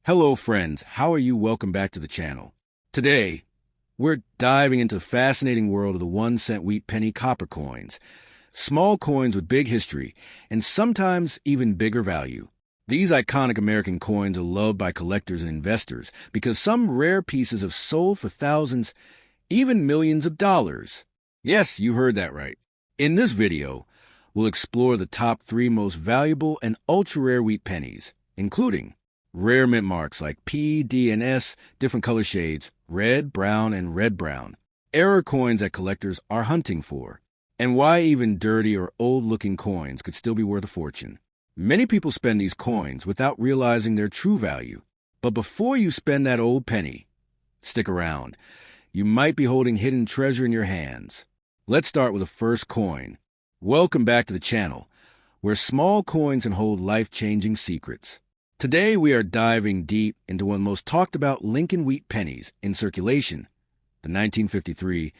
Hello friends, how are you? Welcome back to the channel. Today, we're diving into the fascinating world of the 1 cent wheat penny copper coins. Small coins with big history, and sometimes even bigger value. These iconic American coins are loved by collectors and investors because some rare pieces have sold for thousands, even millions of dollars. Yes, you heard that right. In this video, we'll explore the top 3 most valuable and ultra-rare wheat pennies, including rare mint marks like P, D, and S, different color shades, red, brown, and red-brown. Error coins that collectors are hunting for. And why even dirty or old-looking coins could still be worth a fortune. Many people spend these coins without realizing their true value. But before you spend that old penny, stick around. You might be holding hidden treasure in your hands. Let's start with the first coin. Welcome back to the channel, where small coins can hold life-changing secrets. Today, we are diving deep into one of the most talked about Lincoln wheat pennies in circulation, the 1953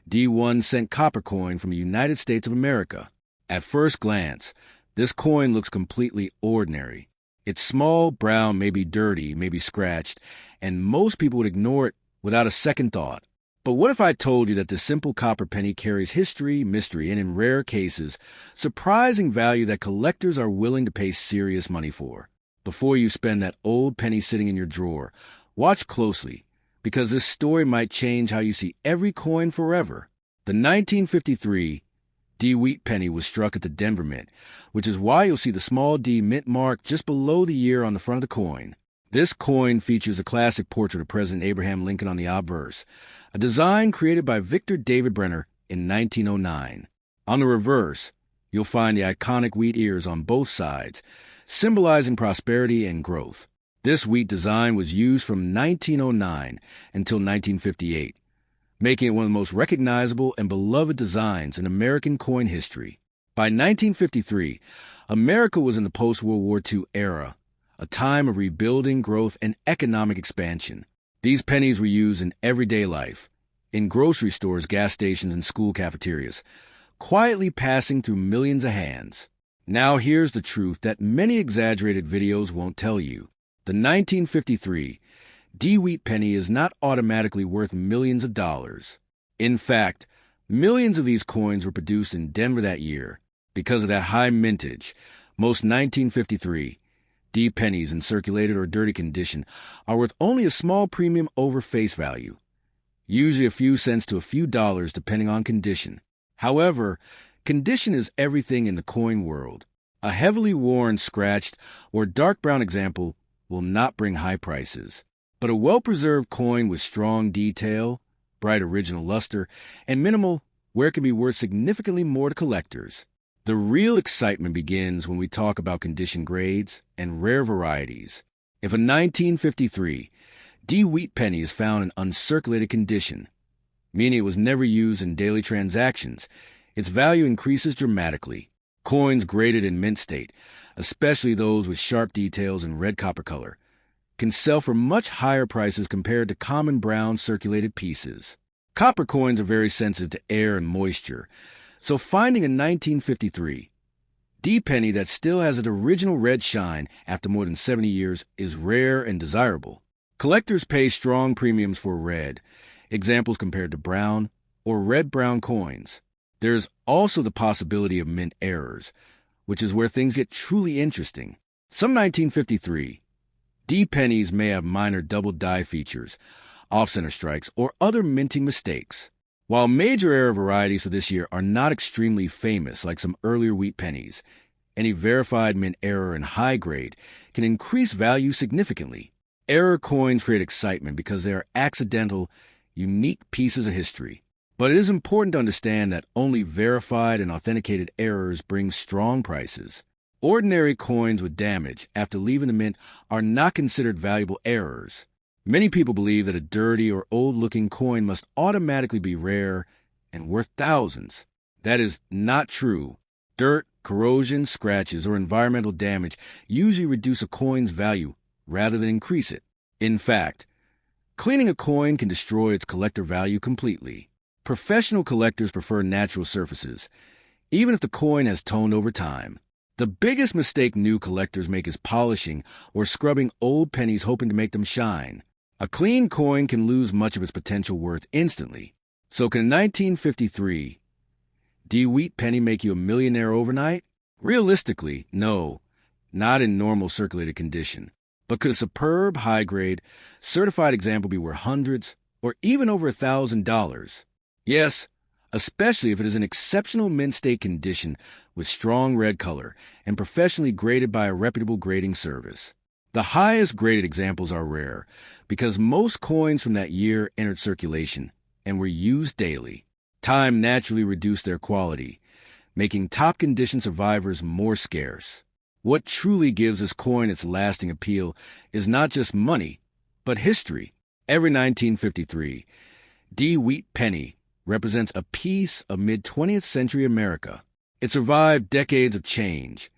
D1 cent copper coin from the United States of America. At first glance, this coin looks completely ordinary. It's small, brown, maybe dirty, maybe scratched, and most people would ignore it without a second thought. But what if I told you that this simple copper penny carries history, mystery, and in rare cases, surprising value that collectors are willing to pay serious money for? Before you spend that old penny sitting in your drawer, watch closely, because this story might change how you see every coin forever. The 1953 D wheat penny was struck at the Denver Mint, which is why you'll see the small D mint mark just below the year on the front of the coin. This coin features a classic portrait of President Abraham Lincoln on the obverse, a design created by Victor David Brenner in 1909. On the reverse, you'll find the iconic wheat ears on both sides, symbolizing prosperity and growth. This wheat design was used from 1909 until 1958, making it one of the most recognizable and beloved designs in American coin history. By 1953, America was in the post-World War II era, a time of rebuilding, growth, and economic expansion. These pennies were used in everyday life, in grocery stores, gas stations, and school cafeterias, quietly passing through millions of hands. Now here's the truth that many exaggerated videos won't tell you. The 1953 D wheat penny is not automatically worth millions of dollars. In fact, millions of these coins were produced in Denver that year. Because of that high mintage, most 1953 D pennies in circulated or dirty condition are worth only a small premium over face value, usually a few cents to a few dollars depending on condition. However, condition is everything in the coin world. A heavily worn, scratched, or dark brown example will not bring high prices. But a well-preserved coin with strong detail, bright original luster, and minimal wear can be worth significantly more to collectors. The real excitement begins when we talk about condition grades and rare varieties. If a 1953 D wheat penny is found in uncirculated condition, meaning it was never used in daily transactions, its value increases dramatically. Coins graded in mint state, especially those with sharp details and red copper color, can sell for much higher prices compared to common brown circulated pieces. Copper coins are very sensitive to air and moisture, so finding a 1953 D penny that still has its original red shine after more than 70 years is rare and desirable. Collectors pay strong premiums for red, examples compared to brown or red-brown coins. There's also the possibility of mint errors, which is where things get truly interesting. Some 1953 D pennies may have minor double die features, off-center strikes, or other minting mistakes. While major error varieties for this year are not extremely famous like some earlier wheat pennies, any verified mint error in high grade can increase value significantly. Error coins create excitement because they are accidental, unique pieces of history. But it is important to understand that only verified and authenticated errors bring strong prices. Ordinary coins with damage after leaving the mint are not considered valuable errors. Many people believe that a dirty or old-looking coin must automatically be rare and worth thousands. That is not true. Dirt, corrosion, scratches, or environmental damage usually reduce a coin's value rather than increase it. In fact, cleaning a coin can destroy its collector value completely. Professional collectors prefer natural surfaces, even if the coin has toned over time. The biggest mistake new collectors make is polishing or scrubbing old pennies hoping to make them shine. A clean coin can lose much of its potential worth instantly. So can a 1953 D wheat penny make you a millionaire overnight? Realistically, no, not in normal circulated condition. But could a superb, high-grade, certified example be worth hundreds or even over $1,000? Yes, especially if it is in exceptional mint state condition with strong red color and professionally graded by a reputable grading service. The highest graded examples are rare because most coins from that year entered circulation and were used daily. Time naturally reduced their quality, making top condition survivors more scarce. What truly gives this coin its lasting appeal is not just money, but history. Every 1953 D wheat penny represents a piece of mid-20th century America. It survived decades of change,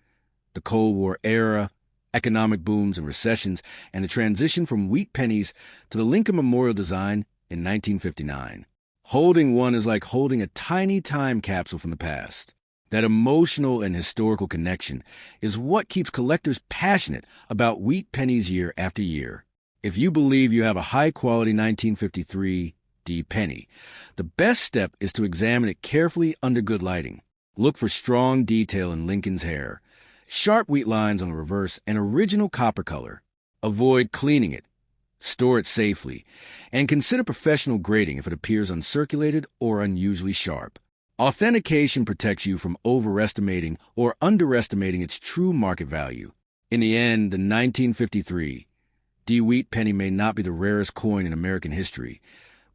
the Cold War era, economic booms and recessions, and the transition from wheat pennies to the Lincoln Memorial design in 1959. Holding one is like holding a tiny time capsule from the past. That emotional and historical connection is what keeps collectors passionate about wheat pennies year after year. If you believe you have a high-quality 1953 D penny, the best step is to examine it carefully under good lighting. Look for strong detail in Lincoln's hair, sharp wheat lines on the reverse, and original copper color. Avoid cleaning it. Store it safely, and consider professional grading if it appears uncirculated or unusually sharp. Authentication protects you from overestimating or underestimating its true market value. In the end, the 1953 D wheat penny may not be the rarest coin in American history,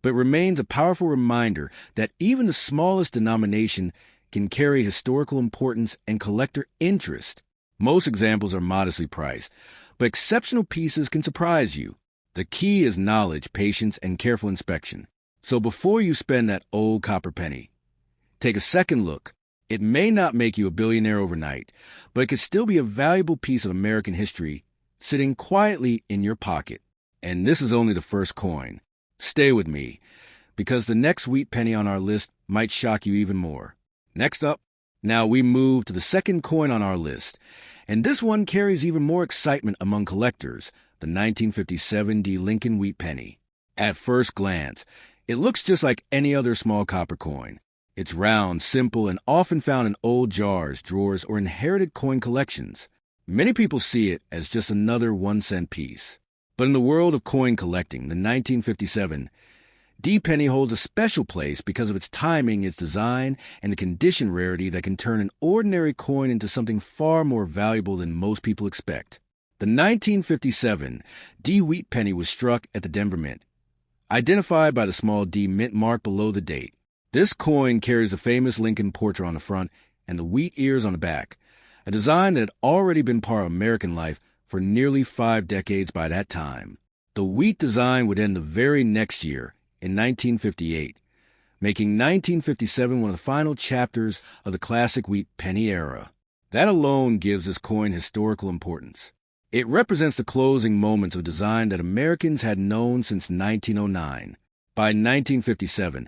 but remains a powerful reminder that even the smallest denomination can carry historical importance and collector interest. Most examples are modestly priced, but exceptional pieces can surprise you. The key is knowledge, patience, and careful inspection. So before you spend that old copper penny, take a second look. It may not make you a billionaire overnight, but it could still be a valuable piece of American history sitting quietly in your pocket. And this is only the first coin. Stay with me, because the next wheat penny on our list might shock you even more. Next up, now we move to the second coin on our list, and this one carries even more excitement among collectors, the 1957 D Lincoln Wheat Penny. At first glance, it looks just like any other small copper coin. It's round, simple, and often found in old jars, drawers, or inherited coin collections. Many people see it as just another 1-cent piece. But in the world of coin collecting, the 1957 D penny holds a special place because of its timing, its design, and the condition rarity that can turn an ordinary coin into something far more valuable than most people expect. The 1957 D wheat penny was struck at the Denver Mint, identified by the small D mint mark below the date. This coin carries a famous Lincoln portrait on the front and the wheat ears on the back, a design that had already been part of American life for nearly 5 decades by that time. The wheat design would end the very next year, in 1958, making 1957 one of the final chapters of the classic wheat penny era. That alone gives this coin historical importance. It represents the closing moments of design that Americans had known since 1909. By 1957,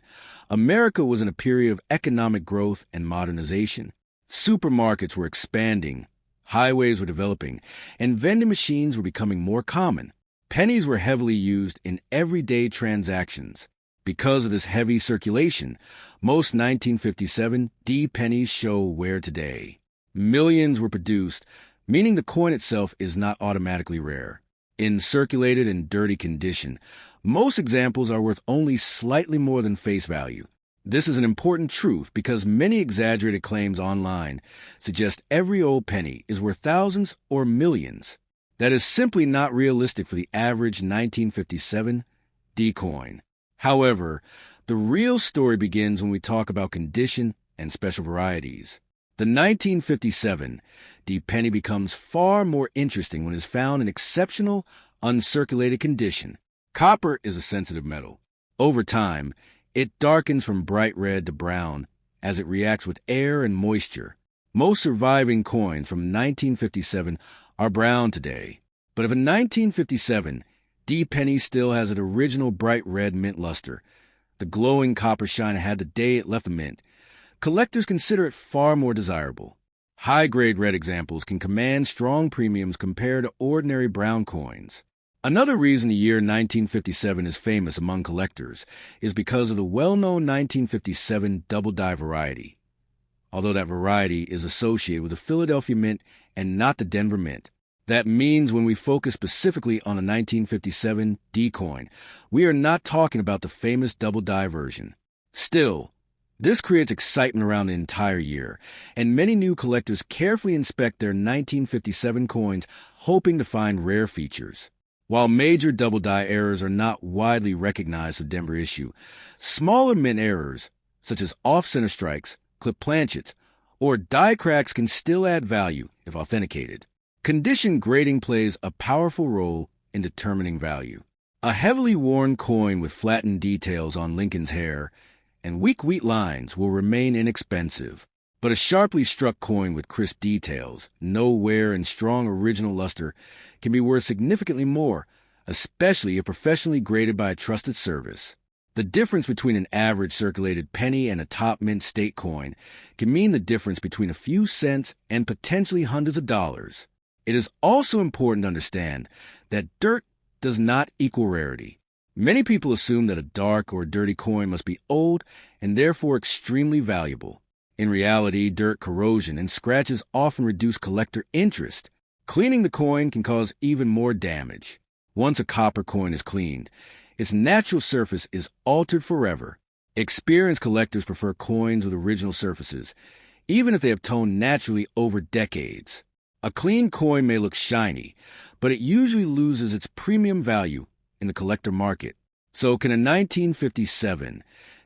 America was in a period of economic growth and modernization. Supermarkets were expanding, highways were developing, and vending machines were becoming more common. Pennies were heavily used in everyday transactions. Because of this heavy circulation, most 1957 D pennies show wear today. Millions were produced, meaning the coin itself is not automatically rare. In circulated and dirty condition, most examples are worth only slightly more than face value. This is an important truth because many exaggerated claims online suggest every old penny is worth thousands or millions. That is simply not realistic for the average 1957 D coin. However, the real story begins when we talk about condition and special varieties. The 1957 D penny becomes far more interesting when it is found in exceptional, uncirculated condition. Copper is a sensitive metal. Over time, it darkens from bright red to brown as it reacts with air and moisture. Most surviving coins from 1957 are brown today. But if a 1957 D penny still has an original bright red mint luster, the glowing copper shine it had the day it left the mint, collectors consider it far more desirable. High-grade red examples can command strong premiums compared to ordinary brown coins. Another reason the year 1957 is famous among collectors is because of the well-known 1957 double die variety. Although that variety is associated with the Philadelphia Mint and not the Denver Mint. That means when we focus specifically on the 1957 D coin, we are not talking about the famous double die version. Still, this creates excitement around the entire year, and many new collectors carefully inspect their 1957 coins, hoping to find rare features. While major double die errors are not widely recognized with Denver issue, smaller mint errors, such as off-center strikes, clip planchets, or die cracks can still add value if authenticated. Condition grading plays a powerful role in determining value. A heavily worn coin with flattened details on Lincoln's hair and weak wheat lines will remain inexpensive, but a sharply struck coin with crisp details, no wear, and strong original luster can be worth significantly more, especially if professionally graded by a trusted service. The difference between an average circulated penny and a top mint state coin can mean the difference between a few cents and potentially hundreds of dollars. It is also important to understand that dirt does not equal rarity. Many people assume that a dark or dirty coin must be old and therefore extremely valuable. In reality, dirt corrosion and scratches often reduce collector interest. Cleaning the coin can cause even more damage. Once a copper coin is cleaned, its natural surface is altered forever. Experienced collectors prefer coins with original surfaces, even if they have toned naturally over decades. A clean coin may look shiny, but it usually loses its premium value in the collector market. So can a 1957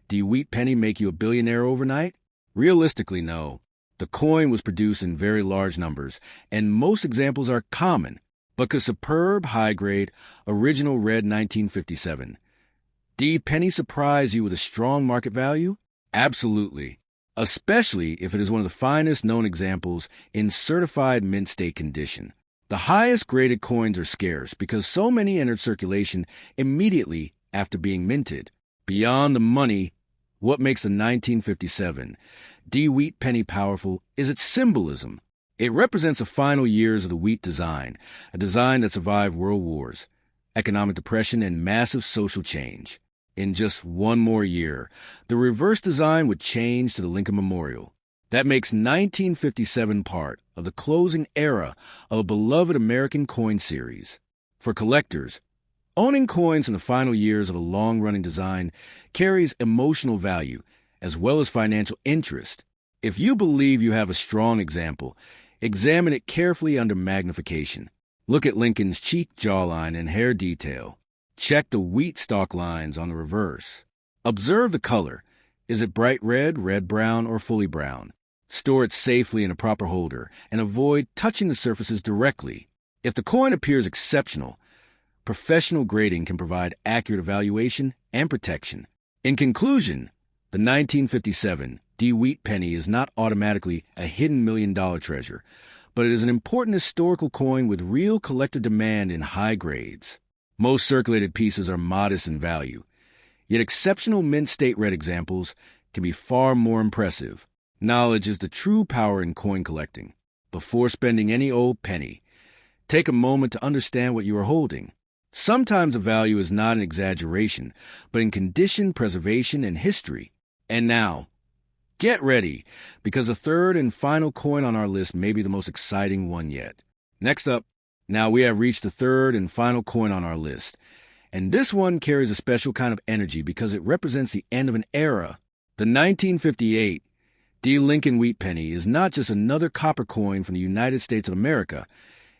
D wheat penny make you a billionaire overnight? Realistically, no. The coin was produced in very large numbers, and most examples are common. But could superb, high-grade, original red 1957 D penny surprise you with a strong market value? Absolutely. Especially if it is one of the finest known examples in certified mint state condition. The highest graded coins are scarce because so many entered circulation immediately after being minted. Beyond the money, what makes the 1957 D wheat penny powerful is its symbolism. It represents the final years of the wheat design, a design that survived world wars, economic depression, and massive social change. In just one more year, the reverse design would change to the Lincoln Memorial. That makes 1957 part of the closing era of a beloved American coin series. For collectors, owning coins in the final years of a long-running design carries emotional value as well as financial interest. If you believe you have a strong example, examine it carefully under magnification. Look at Lincoln's cheek jawline and hair detail. Check the wheat stalk lines on the reverse. Observe the color. Is it bright red, red-brown, or fully brown? Store it safely in a proper holder and avoid touching the surfaces directly. If the coin appears exceptional, professional grading can provide accurate evaluation and protection. In conclusion, the 1957 D wheat penny is not automatically a hidden million-dollar treasure, but it is an important historical coin with real collector demand in high grades. Most circulated pieces are modest in value, yet exceptional mint state red examples can be far more impressive. Knowledge is the true power in coin collecting. Before spending any old penny, take a moment to understand what you are holding. Sometimes the value is not in exaggeration, but in condition, preservation, and history. And now, get ready, because the third and final coin on our list may be the most exciting one yet. Next up, now we have reached the third and final coin on our list. And this one carries a special kind of energy because it represents the end of an era. The 1958 D. Lincoln Wheat Penny is not just another copper coin from the United States of America.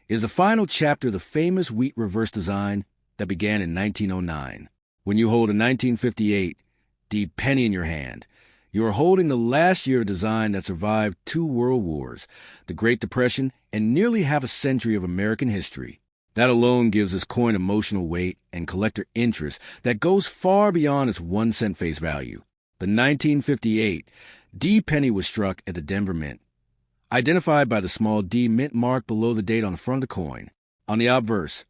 It is the final chapter of the famous wheat reverse design that began in 1909. When you hold a 1958 D. penny in your hand, you are holding the last year of design that survived 2 world wars, the Great Depression, and nearly half a century of American history. That alone gives this coin emotional weight and collector interest that goes far beyond its 1 cent face value. The 1958 D penny was struck at the Denver Mint, identified by the small D mint mark below the date on the front of the coin. On the obverse,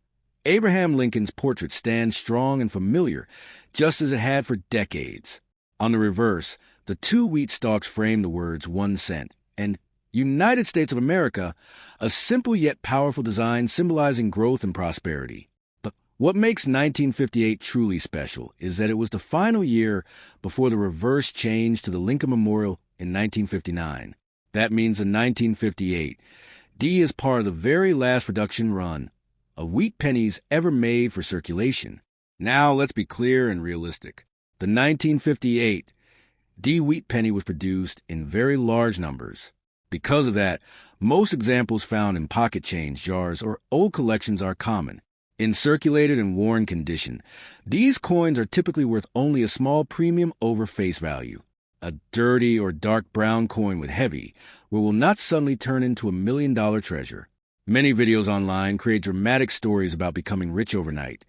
Abraham Lincoln's portrait stands strong and familiar, just as it had for decades. On the reverse, the 2 wheat stalks frame the words 1 cent and United States of America, a simple yet powerful design symbolizing growth and prosperity. But what makes 1958 truly special is that it was the final year before the reverse changed to the Lincoln Memorial in 1959. That means in 1958, D is part of the very last production run of wheat pennies ever made for circulation. Now let's be clear and realistic. The 1958 D wheat penny was produced in very large numbers. Because of that, most examples found in pocket change jars or old collections are common. In circulated and worn condition, these coins are typically worth only a small premium over face value. A dirty or dark brown coin with heavy will not suddenly turn into $1 million treasure. Many videos online create dramatic stories about becoming rich overnight.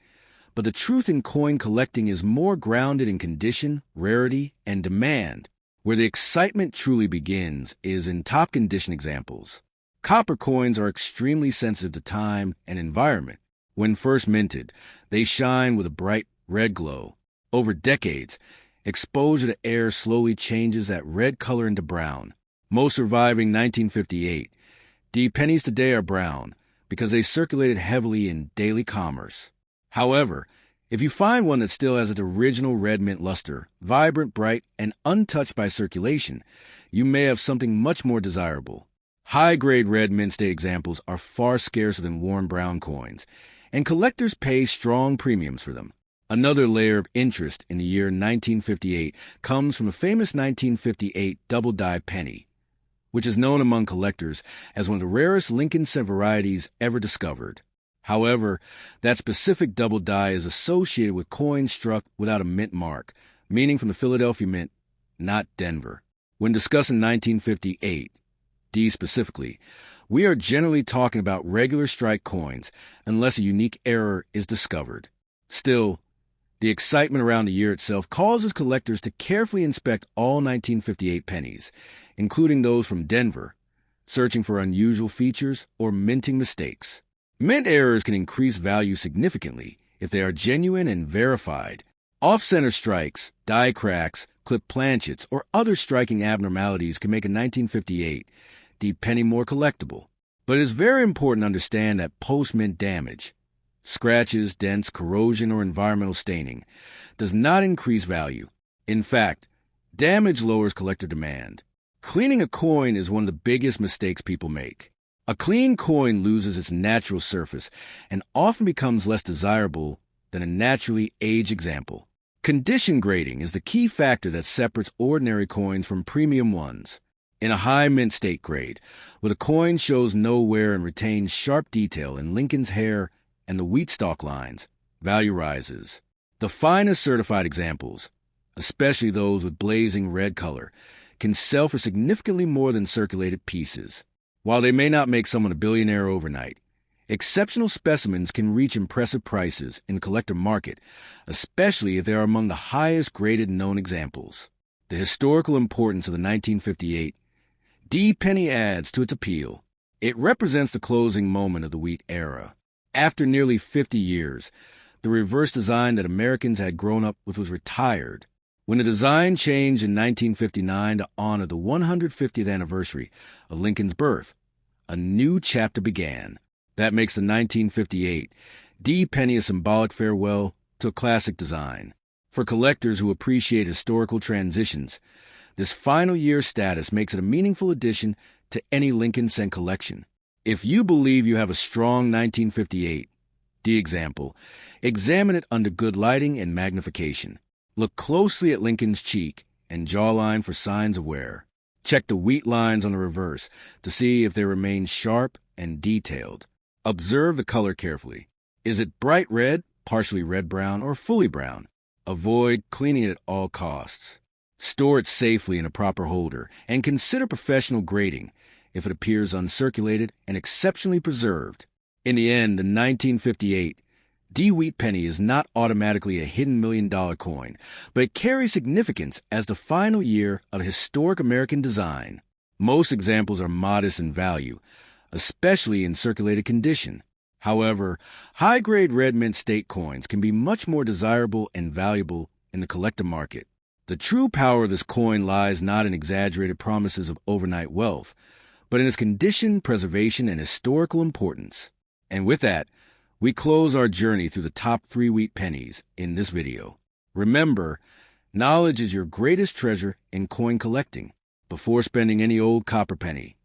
But the truth in coin collecting is more grounded in condition, rarity, and demand. Where the excitement truly begins is in top condition examples. Copper coins are extremely sensitive to time and environment. When first minted, they shine with a bright red glow. Over decades, exposure to air slowly changes that red color into brown. Most surviving 1958 D pennies today are brown because they circulated heavily in daily commerce. However, if you find one that still has its original red mint luster, vibrant, bright, and untouched by circulation, you may have something much more desirable. High-grade red mint state examples are far scarcer than worn brown coins, and collectors pay strong premiums for them. Another layer of interest in the year 1958 comes from the famous 1958 double die penny, which is known among collectors as one of the rarest Lincoln Cent varieties ever discovered. However, that specific double die is associated with coins struck without a mint mark, meaning from the Philadelphia Mint, not Denver. When discussing 1958, D specifically, we are generally talking about regular strike coins unless a unique error is discovered. Still, the excitement around the year itself causes collectors to carefully inspect all 1958 pennies, including those from Denver, searching for unusual features or minting mistakes. Mint errors can increase value significantly if they are genuine and verified. Off-center strikes, die cracks, clipped planchets, or other striking abnormalities can make a 1958 D penny more collectible. But it is very important to understand that post-mint damage, scratches, dents, corrosion, or environmental staining, does not increase value. In fact, damage lowers collector demand. Cleaning a coin is one of the biggest mistakes people make. A clean coin loses its natural surface and often becomes less desirable than a naturally aged example. Condition grading is the key factor that separates ordinary coins from premium ones. In a high mint state grade, where the coin shows no wear and retains sharp detail in Lincoln's hair and the wheat stalk lines, value rises. The finest certified examples, especially those with blazing red color, can sell for significantly more than circulated pieces. While they may not make someone a billionaire overnight, exceptional specimens can reach impressive prices in the collector market, especially if they are among the highest graded known examples. The historical importance of the 1958 D penny adds to its appeal. It represents the closing moment of the wheat era. After nearly 50 years, the reverse design that Americans had grown up with was retired. When the design changed in 1959 to honor the 150th anniversary of Lincoln's birth, a new chapter began. That makes the 1958 D penny a symbolic farewell to a classic design. For collectors who appreciate historical transitions, this final year status makes it a meaningful addition to any Lincoln Cent collection. If you believe you have a strong 1958 D example, examine it under good lighting and magnification. Look closely at Lincoln's cheek and jawline for signs of wear. Check the wheat lines on the reverse to see if they remain sharp and detailed. Observe the color carefully. Is it bright red, partially red-brown, or fully brown? Avoid cleaning it at all costs. Store it safely in a proper holder and consider professional grading if it appears uncirculated and exceptionally preserved. In the end, the 1958 D wheat penny is not automatically a hidden $1 million coin, but it carries significance as the final year of historic American design. Most examples are modest in value, especially in circulated condition. However, high-grade red mint state coins can be much more desirable and valuable in the collector market. The true power of this coin lies not in exaggerated promises of overnight wealth, but in its condition, preservation, and historical importance. And with that, we close our journey through the top 3 wheat pennies in this video. Remember, knowledge is your greatest treasure in coin collecting. Before spending any old copper penny,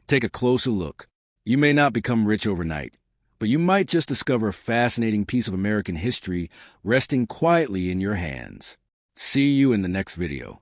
take a closer look. You may not become rich overnight, but you might just discover a fascinating piece of American history resting quietly in your hands. See you in the next video.